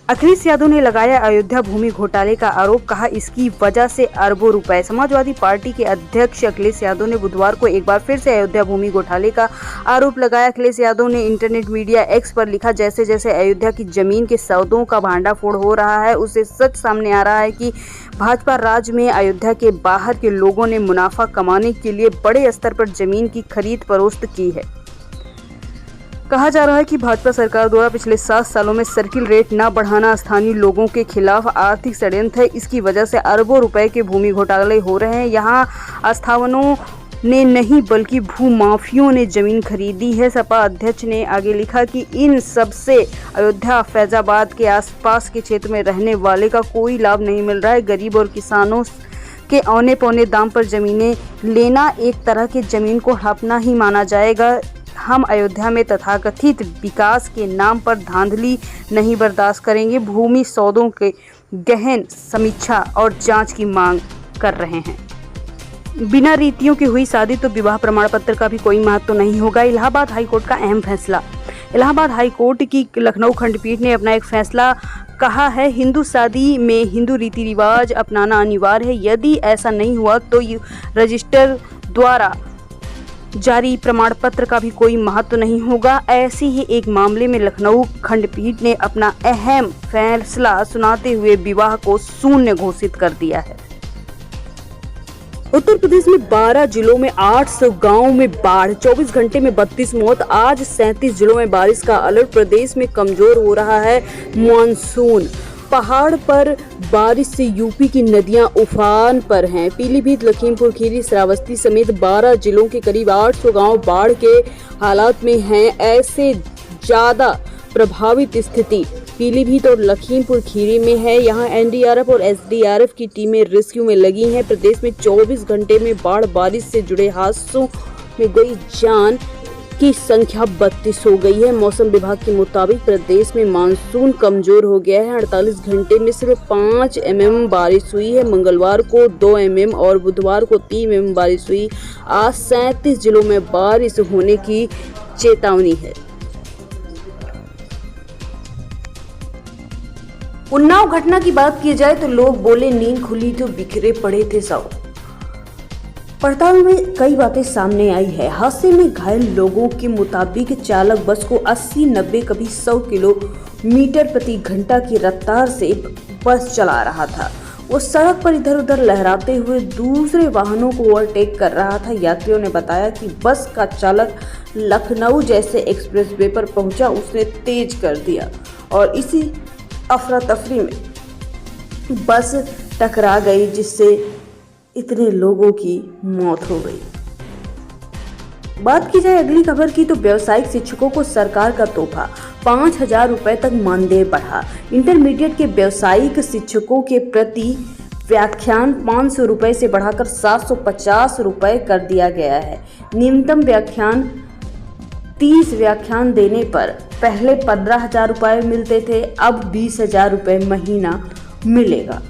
अखिलेश यादव ने लगाया अयोध्या भूमि घोटाले का आरोप, कहा इसकी वजह से अरबों रुपए। समाजवादी पार्टी के अध्यक्ष अखिलेश यादव ने बुधवार को एक बार फिर से अयोध्या भूमि घोटाले का आरोप लगाया। अखिलेश यादव ने इंटरनेट मीडिया एक्स पर लिखा, जैसे जैसे अयोध्या की जमीन के सौदों का भांडाफोड़ हो रहा है, उससे सच सामने आ रहा है कि भाजपा राज में अयोध्या के बाहर के लोगों ने मुनाफा कमाने के लिए बड़े स्तर पर जमीन की खरीद फरोख्त की है। कहा जा रहा है कि भाजपा सरकार द्वारा पिछले 7 सालों में सर्किल रेट न बढ़ाना स्थानीय लोगों के खिलाफ आर्थिक षड्यंत्र है। इसकी वजह से अरबों रुपए के भूमि घोटाले हो रहे हैं। यहाँ आस्थावनों ने नहीं बल्कि भूमाफियों ने जमीन खरीदी है। सपा अध्यक्ष ने आगे लिखा कि इन सब से अयोध्या फैजाबाद के आसपास के क्षेत्र में रहने वाले का कोई लाभ नहीं मिल रहा है। गरीब और किसानों के औने पौने दाम पर जमीनें लेना एक तरह के जमीन को हड़पना ही माना जाएगा। हम अयोध्या में तथाकथित विकास के नाम पर धांधली नहीं बर्दाश्त करेंगे। भूमि सौदों के गहन समीक्षा और जांच की मांग कर रहे हैं। बिना रीतियों की हुई शादी तो विवाह प्रमाण पत्र का भी कोई महत्व नहीं होगा। इलाहाबाद हाईकोर्ट का अहम फैसला। इलाहाबाद हाईकोर्ट की लखनऊ खंडपीठ ने अपना एक फैसला कहा है, हिंदू शादी में हिंदू रीति रिवाज अपनाना अनिवार्य है। यदि ऐसा नहीं हुआ तो रजिस्टर द्वारा जारी प्रमाण पत्र का भी कोई महत्व नहीं होगा। ऐसे ही एक मामले में लखनऊ खंडपीठ ने अपना अहम फैसला सुनाते हुए विवाह को शून्य घोषित कर दिया है। उत्तर प्रदेश में 12 जिलों में 800 गांवों में बाढ़, 24 घंटे में 32 मौत। आज 37 जिलों में बारिश का अलर्ट। प्रदेश में कमजोर हो रहा है मानसून। पहाड़ पर बारिश से यूपी की नदियां उफान पर हैं। पीलीभीत, लखीमपुर खीरी, श्रावस्ती समेत 12 जिलों के करीब 800 गांव बाढ़ के हालात में हैं। ऐसे ज्यादा प्रभावित स्थिति पीलीभीत और लखीमपुर खीरी में है। यहां एनडीआरएफ और एसडीआरएफ की टीमें रेस्क्यू में लगी हैं। प्रदेश में 24 घंटे में बाढ़ बारिश से जुड़े हादसों में गई जान की संख्या 32 हो गई है। मौसम विभाग के मुताबिक प्रदेश में मानसून कमजोर हो गया है। 48 घंटे में सिर्फ 5 mm बारिश हुई है। मंगलवार को 2 mm और बुधवार को 3 mm बारिश हुई। आज 37 जिलों में बारिश होने की चेतावनी है। उन्नाव घटना की बात की जाए तो लोग बोले नींद खुली तो बिखरे पड़े थे सब। पड़ताल में कई बातें सामने आई है। हादसे में घायल लोगों के मुताबिक चालक बस को 80-90 कभी 100 किलोमीटर प्रति घंटा की रफ्तार से बस चला रहा था। वो सड़क पर इधर उधर लहराते हुए दूसरे वाहनों को ओवरटेक कर रहा था। यात्रियों ने बताया कि बस का चालक लखनऊ जैसे एक्सप्रेसवे पर पहुंचा, उसने तेज कर दिया और इसी अफरा तफरी में बस टकरा गई, जिससे इतने लोगों की मौत हो गई। बात की जाए अगली खबर की तो व्यावसायिक शिक्षकों को सरकार का तोहफा, 5,000 रुपए तक मानदेय बढ़ा। इंटरमीडिएट के व्यावसायिक शिक्षकों के प्रति व्याख्यान 500 रुपए से बढ़ाकर 750 रुपए कर दिया गया है। न्यूनतम व्याख्यान 30 व्याख्यान देने पर पहले 15,000 रुपए मिलते थे, अब 20,000 रुपए महीना मिलेगा।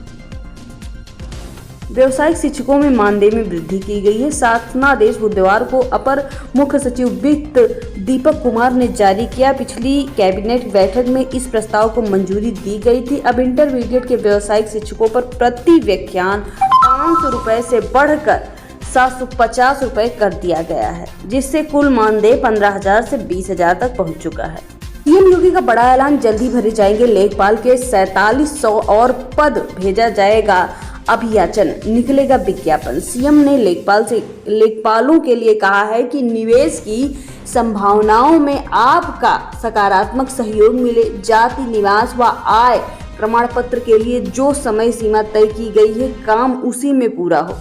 व्यावसायिक शिक्षकों में मानदेय में वृद्धि की गई है। शासनादेश बुधवार को अपर मुख्य सचिव वित्त दीपक कुमार ने जारी किया। पिछली कैबिनेट बैठक में इस प्रस्ताव को मंजूरी दी गई थी। अब इंटरमीडिएट के व्यावसायिक शिक्षकों पर प्रति व्याख्यान 500 रुपए से बढ़कर 750 रुपए कर दिया गया है, जिससे कुल मानदेय 15,000 से 20,000 तक पहुंच चुका है। पीएम योगी का बड़ा ऐलान, जल्दी भरे जाएंगे लेखपाल के 4700 और पद, भेजा जाएगा अभियाचन, निकलेगा विज्ञापन। सीएम ने लेखपालों के लिए कहा है कि निवेश की संभावनाओं में आपका सकारात्मक सहयोग मिले। जाति, निवास व आय प्रमाण पत्र के लिए जो समय सीमा तय की गई है, काम उसी में पूरा हो।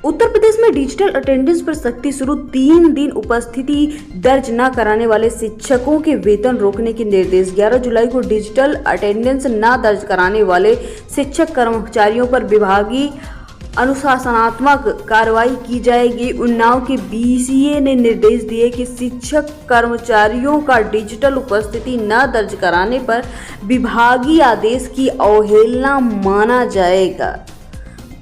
उत्तर प्रदेश में डिजिटल अटेंडेंस पर सख्ती शुरू। 3 दिन उपस्थिति दर्ज न कराने वाले शिक्षकों के वेतन रोकने के निर्देश। 11 जुलाई को डिजिटल अटेंडेंस न दर्ज कराने वाले शिक्षक कर्मचारियों पर विभागीय अनुशासनात्मक कार्रवाई की जाएगी। उन्नाव के बीसीए ने निर्देश दिए कि शिक्षक कर्मचारियों का डिजिटल उपस्थिति न दर्ज कराने पर विभागीय आदेश की अवहेलना माना जाएगा।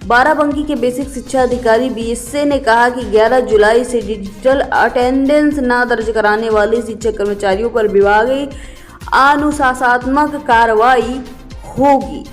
बाराबंकी के बेसिक शिक्षा अधिकारी बीएसए ने कहा कि 11 जुलाई से डिजिटल अटेंडेंस न दर्ज कराने वाले शिक्षक कर्मचारियों पर विभागीय अनुशासनात्मक कार्रवाई होगी।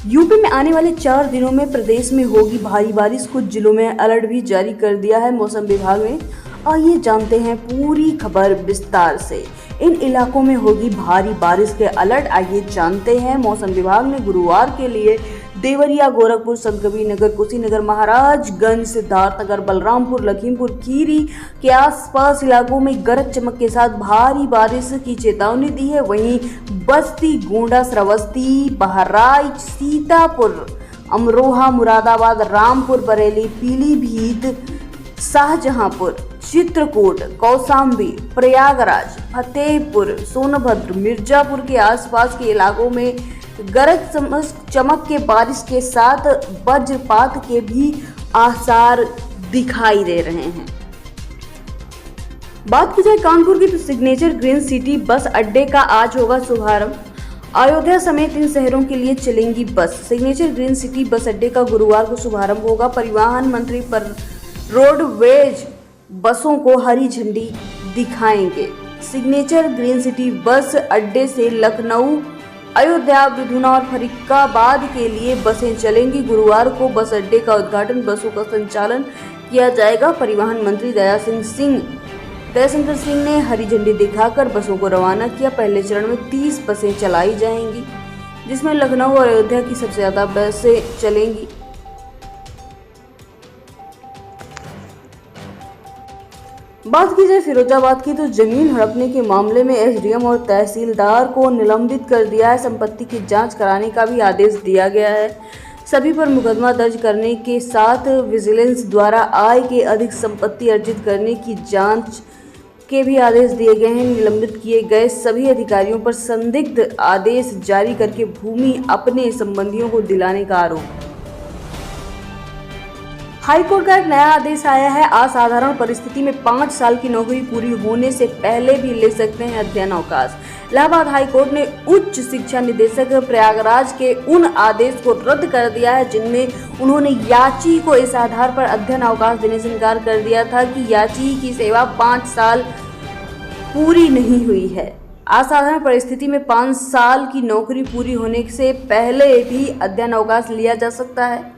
यूपी में आने वाले 4 दिनों में प्रदेश में होगी भारी बारिश। कुछ जिलों में अलर्ट भी जारी कर दिया है मौसम विभाग ने। आइए जानते हैं पूरी खबर विस्तार से। इन इलाकों में होगी भारी बारिश के अलर्ट। आइए जानते हैं। मौसम विभाग ने गुरुवार के लिए देवरिया, गोरखपुर, संतकबीरनगर, कुशीनगर, महाराजगंज, सिद्धार्थनगर, बलरामपुर, लखीमपुर खीरी के आसपास इलाकों में गरज चमक के साथ भारी बारिश की चेतावनी दी है। वहीं बस्ती, गोंडा, श्रावस्ती, बहराइच, सीतापुर, अमरोहा, मुरादाबाद, रामपुर, बरेली, पीलीभीत, शाहजहांपुर, चित्रकूट, कौशाम्बी, प्रयागराज, फतेहपुर, सोनभद्र, मिर्जापुर के आसपास के इलाकों में गरज चमक के बारिश के साथ वज्रपात के भी आसार दिखाई दे रहे हैं। बात की जाए कानपुर की तो सिग्नेचर ग्रीन सिटी बस अड्डे का आज होगा शुभारंभ। अयोध्या समेत इन शहरों के लिए चलेंगी बस। सिग्नेचर ग्रीन सिटी बस अड्डे का गुरुवार को शुभारंभ होगा। परिवहन मंत्री पर रोडवेज बसों को हरी झंडी दिखाएंगे। सिग्नेचर ग्रीन सिटी बस अड्डे से लखनऊ, अयोध्या, विधुना और फरीदाबाद के लिए बसें चलेंगी। गुरुवार को बस अड्डे का उद्घाटन, बसों का संचालन किया जाएगा। परिवहन मंत्री दयाशंकर सिंह ने हरी झंडी दिखाकर बसों को रवाना किया। पहले चरण में 30 बसें चलाई जाएंगी, जिसमें लखनऊ और अयोध्या की सबसे ज्यादा बसें चलेंगी। बात की जाए फिरोजाबाद की तो जमीन हड़पने के मामले में एसडीएम और तहसीलदार को निलंबित कर दिया है। संपत्ति की जांच कराने का भी आदेश दिया गया है। सभी पर मुकदमा दर्ज करने के साथ विजिलेंस द्वारा आय के अधिक संपत्ति अर्जित करने की जांच के भी आदेश दिए गए हैं। निलंबित किए गए सभी अधिकारियों पर संदिग्ध आदेश जारी करके भूमि अपने संबंधियों को दिलाने का आरोप। हाईकोर्ट का एक नया आदेश आया है। असाधारण परिस्थिति में 5 साल की नौकरी पूरी होने से पहले भी ले सकते हैं अध्ययन अवकाश। इलाहाबाद हाईकोर्ट ने उच्च शिक्षा निदेशक प्रयागराज के उन आदेश को रद्द कर दिया है जिनमें उन्होंने याची को इस आधार पर अध्ययन अवकाश देने से इनकार कर दिया था कि याची की सेवा 5 साल पूरी नहीं हुई है। असाधारण परिस्थिति में 5 साल की नौकरी पूरी होने से पहले भी अध्ययन अवकाश लिया जा सकता है।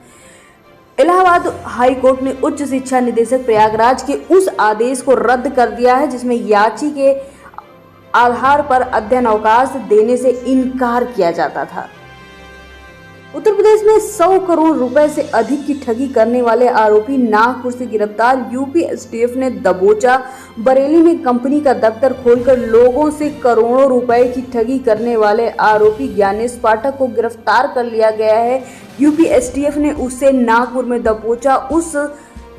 इलाहाबाद हाई कोर्ट ने उच्च शिक्षा निदेशक प्रयागराज के उस आदेश को रद्द कर दिया है जिसमें याची के आधार पर अध्ययन अवकाश देने से इनकार किया जाता था। उत्तर प्रदेश में 100 करोड़ रुपए से अधिक की ठगी करने वाले आरोपी नागपुर से गिरफ्तार। यूपी एसटीएफ ने दबोचा। बरेली में कंपनी का दफ्तर खोलकर लोगों से करोड़ों रुपए की ठगी करने वाले आरोपी ज्ञानेश पाठक को गिरफ्तार कर लिया गया है। यूपी एसटीएफ ने उसे नागपुर में दबोचा। उस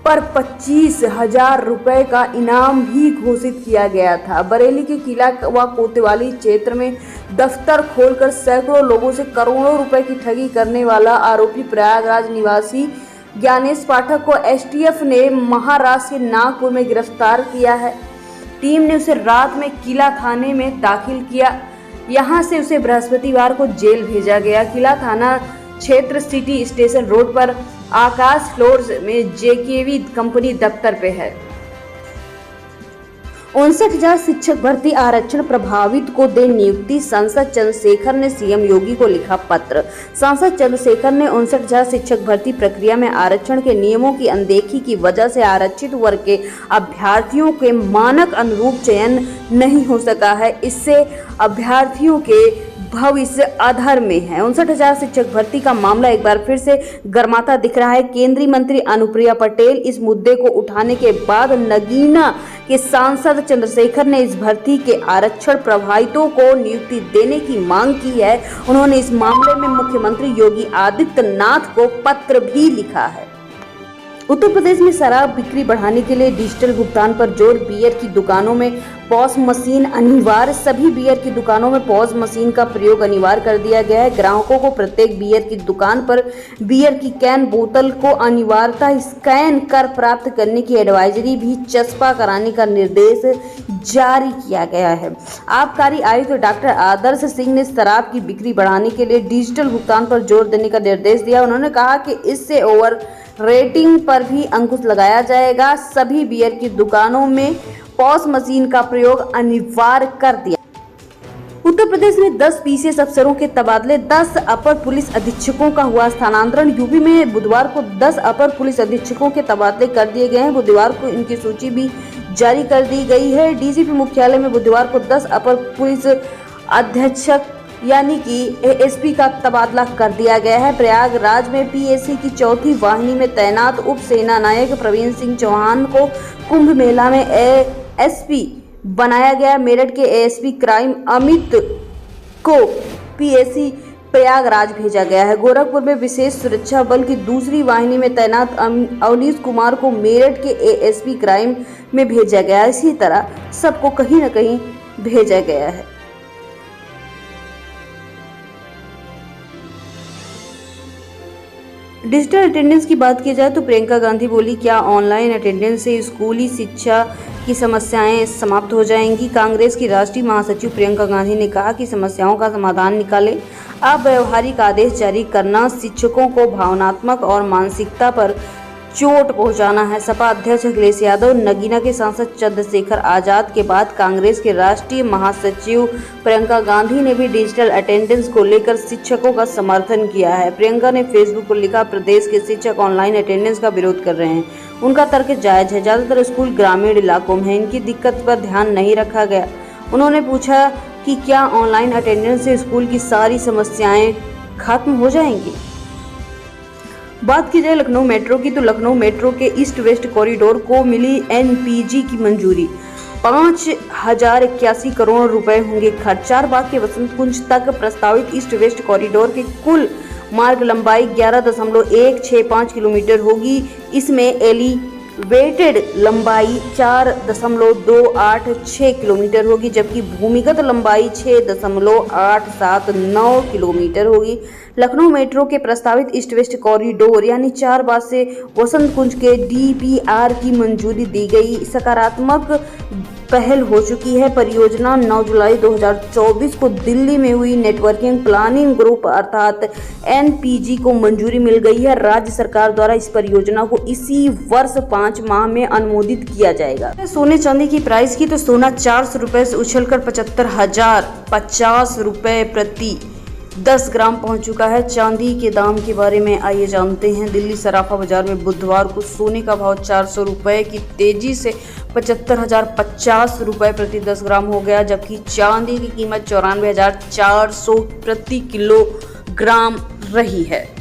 पर 25,000 रुपए का इनाम भी घोषित किया गया था। बरेली के किला व कोतवाली क्षेत्र में दफ्तर खोलकर सैकड़ों लोगों से करोड़ों रुपए की ठगी करने वाला आरोपी प्रयागराज निवासी ज्ञानेश पाठक को एसटीएफ ने महाराष्ट्र के नागपुर में गिरफ्तार किया है। टीम ने उसे रात में किला थाने में दाखिल किया। यहां से उसे बृहस्पतिवार को जेल भेजा गया। किला थाना क्षेत्र सिटी स्टेशन रोड पर आकाश फ्लोर्स में जेकेवी कंपनी दफ्तर पे है। 59,000 शिक्षक भर्ती आरक्षण प्रभावित को दे नियुक्ति। सांसद चंद्रशेखर ने सीएम योगी को लिखा पत्र। सांसद चंद्रशेखर ने 59,000 शिक्षक भर्ती प्रक्रिया में आरक्षण के नियमों की अनदेखी की वजह से आरक्षित वर्ग के अभ्यर्थियों के मानक अनुरूप चयन नहीं हो सका है। इससे अभ्यर्थियों के भविष्य अधर में है। 59,000 शिक्षक भर्ती का मामला एक बार फिर से गर्माता दिख रहा है। केंद्रीय मंत्री अनुप्रिया पटेल इस मुद्दे को उठाने के बाद नगीना के सांसद चंद्रशेखर ने इस भर्ती के आरक्षण प्रभावितों को नियुक्ति देने की मांग की है। उन्होंने इस मामले में मुख्यमंत्री योगी आदित्यनाथ को पत्र भी लिखा है। उत्तर प्रदेश में शराब बिक्री बढ़ाने के लिए डिजिटल भुगतान पर जोर। बियर की दुकानों में पॉस मशीन अनिवार्य। सभी बियर की दुकानों में पॉस मशीन का प्रयोग अनिवार्य कर दिया गया है। ग्राहकों को प्रत्येक बियर की दुकान पर बियर की कैन बोतल को अनिवार्यता स्कैन कर प्राप्त करने की एडवाइजरी भी चस्पा कराने का निर्देश जारी किया गया है। आबकारी आयुक्त डॉक्टर आदर्श सिंह ने शराब की बिक्री बढ़ाने के लिए डिजिटल भुगतान पर जोर देने का निर्देश दिया। उन्होंने कहा कि इससे ओवर रेटिंग पर भी अंकुश लगाया जाएगा। सभी बियर की दुकानों में पॉस मशीन का प्रयोग अनिवार्य कर दिया। उत्तर प्रदेश में 10 पीसीएस अफसरों के तबादले, 10 अपर पुलिस अधीक्षकों का हुआ स्थानांतरण। यूपी में बुधवार को 10 अपर पुलिस अधीक्षकों के तबादले कर दिए गए हैं। बुधवार को इनकी सूची भी जारी कर दी गई है। डीजीपी मुख्यालय में बुधवार को 10 अपर पुलिस अधीक्षक यानी कि एएसपी का तबादला कर दिया गया है। प्रयागराज में पीएसी की 4थी वाहिनी में तैनात उप सेना नायक प्रवीण सिंह चौहान को कुंभ मेला में एएसपी बनाया गया। मेरठ के एएसपी क्राइम अमित को पीएसी प्रयागराज भेजा गया है। गोरखपुर में विशेष सुरक्षा बल की 2री वाहिनी में तैनात अवनीश कुमार को मेरठ के एएसपी क्राइम में भेजा गया है। इसी तरह सबको कहीं न कहीं भेजा गया है। डिजिटल अटेंडेंस की बात की जाए तो प्रियंका गांधी बोली, क्या ऑनलाइन अटेंडेंस से स्कूली शिक्षा की समस्याएं समाप्त हो जाएंगी? कांग्रेस की राष्ट्रीय महासचिव प्रियंका गांधी ने कहा कि समस्याओं का समाधान निकाले। अब व्यावहारिक आदेश जारी करना शिक्षकों को भावनात्मक और मानसिकता पर चोट पहुंचाना है। सपा अध्यक्ष अखिलेश यादव, नगीना के सांसद चंद्रशेखर आजाद के बाद कांग्रेस के राष्ट्रीय महासचिव प्रियंका गांधी ने भी डिजिटल अटेंडेंस को लेकर शिक्षकों का समर्थन किया है। प्रियंका ने फेसबुक पर लिखा, प्रदेश के शिक्षक ऑनलाइन अटेंडेंस का विरोध कर रहे हैं। उनका तर्क जायज है। ज्यादातर स्कूल ग्रामीण इलाकों में है, इनकी दिक्कत पर ध्यान नहीं रखा गया। उन्होंने पूछा कि क्या ऑनलाइन अटेंडेंस से स्कूल की सारी समस्याएं खत्म हो जाएंगी? बात की जाए लखनऊ मेट्रो की तो लखनऊ मेट्रो के ईस्ट वेस्ट कॉरिडोर को मिली एनपीजी की मंजूरी। 5081 करोड़ रुपए होंगे खर्च। चारबाग के वसंत कुंज तक प्रस्तावित ईस्ट वेस्ट कॉरिडोर की कुल मार्ग लंबाई 11.165 किलोमीटर होगी। इसमें एलिवेटेड लंबाई 4.286 किलोमीटर होगी, जबकि भूमिगत लंबाई 6.879 किलोमीटर होगी। लखनऊ मेट्रो के प्रस्तावित ईस्ट वेस्ट कॉरिडोर यानी चारबाग से वसंत कुंज के डीपीआर की मंजूरी दी गई। सकारात्मक पहल हो चुकी है। परियोजना 9 जुलाई 2024 को दिल्ली में हुई नेटवर्किंग प्लानिंग ग्रुप अर्थात एनपीजी को मंजूरी मिल गई है। राज्य सरकार द्वारा इस परियोजना को इसी वर्ष 5 माह में अनुमोदित किया जाएगा। सोने चांदी की प्राइस की तो सोना 400 रुपए से उछलकर 75,050 रुपए प्रति 10 ग्राम पहुंच चुका है। चांदी के दाम के बारे में आइए जानते हैं। दिल्ली सराफा बाजार में बुधवार को सोने का भाव 400 रुपए की तेजी से 75,050 रुपए प्रति 10 ग्राम हो गया, जबकि चांदी की कीमत 94,400 प्रति किलोग्राम रही है।